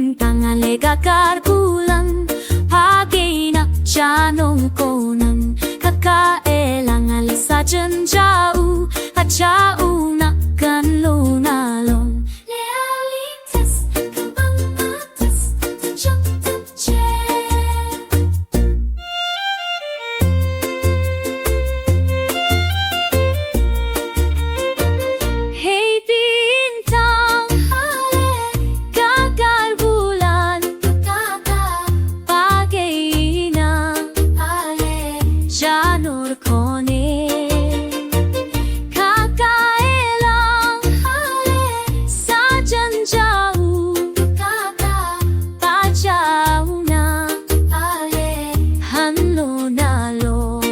bintang legagar bulan pagi na janong ko ng kakaelang alisa dyan jauh at jauh na kanlo nalong lealitas kembang atas tajam tajam. Hey bintang gagal bulan pagi na janur kone kakaelang sajan jauh pajauh na hanlo nalo.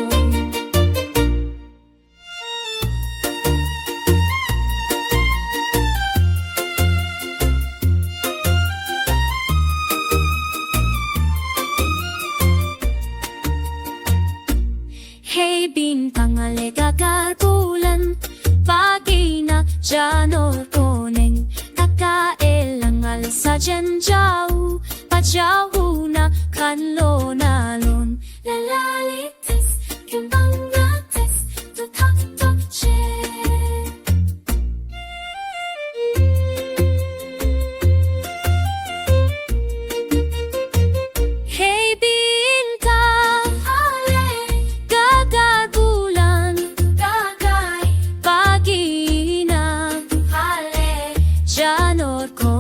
Hey bintang legagar bulan pagi na janur koneng kakaelang alisa dyan jauh pajauh na kanlo nalon lalalitas kembang atas tutak takje. Hey bintang gagal bulan pagi na janur ko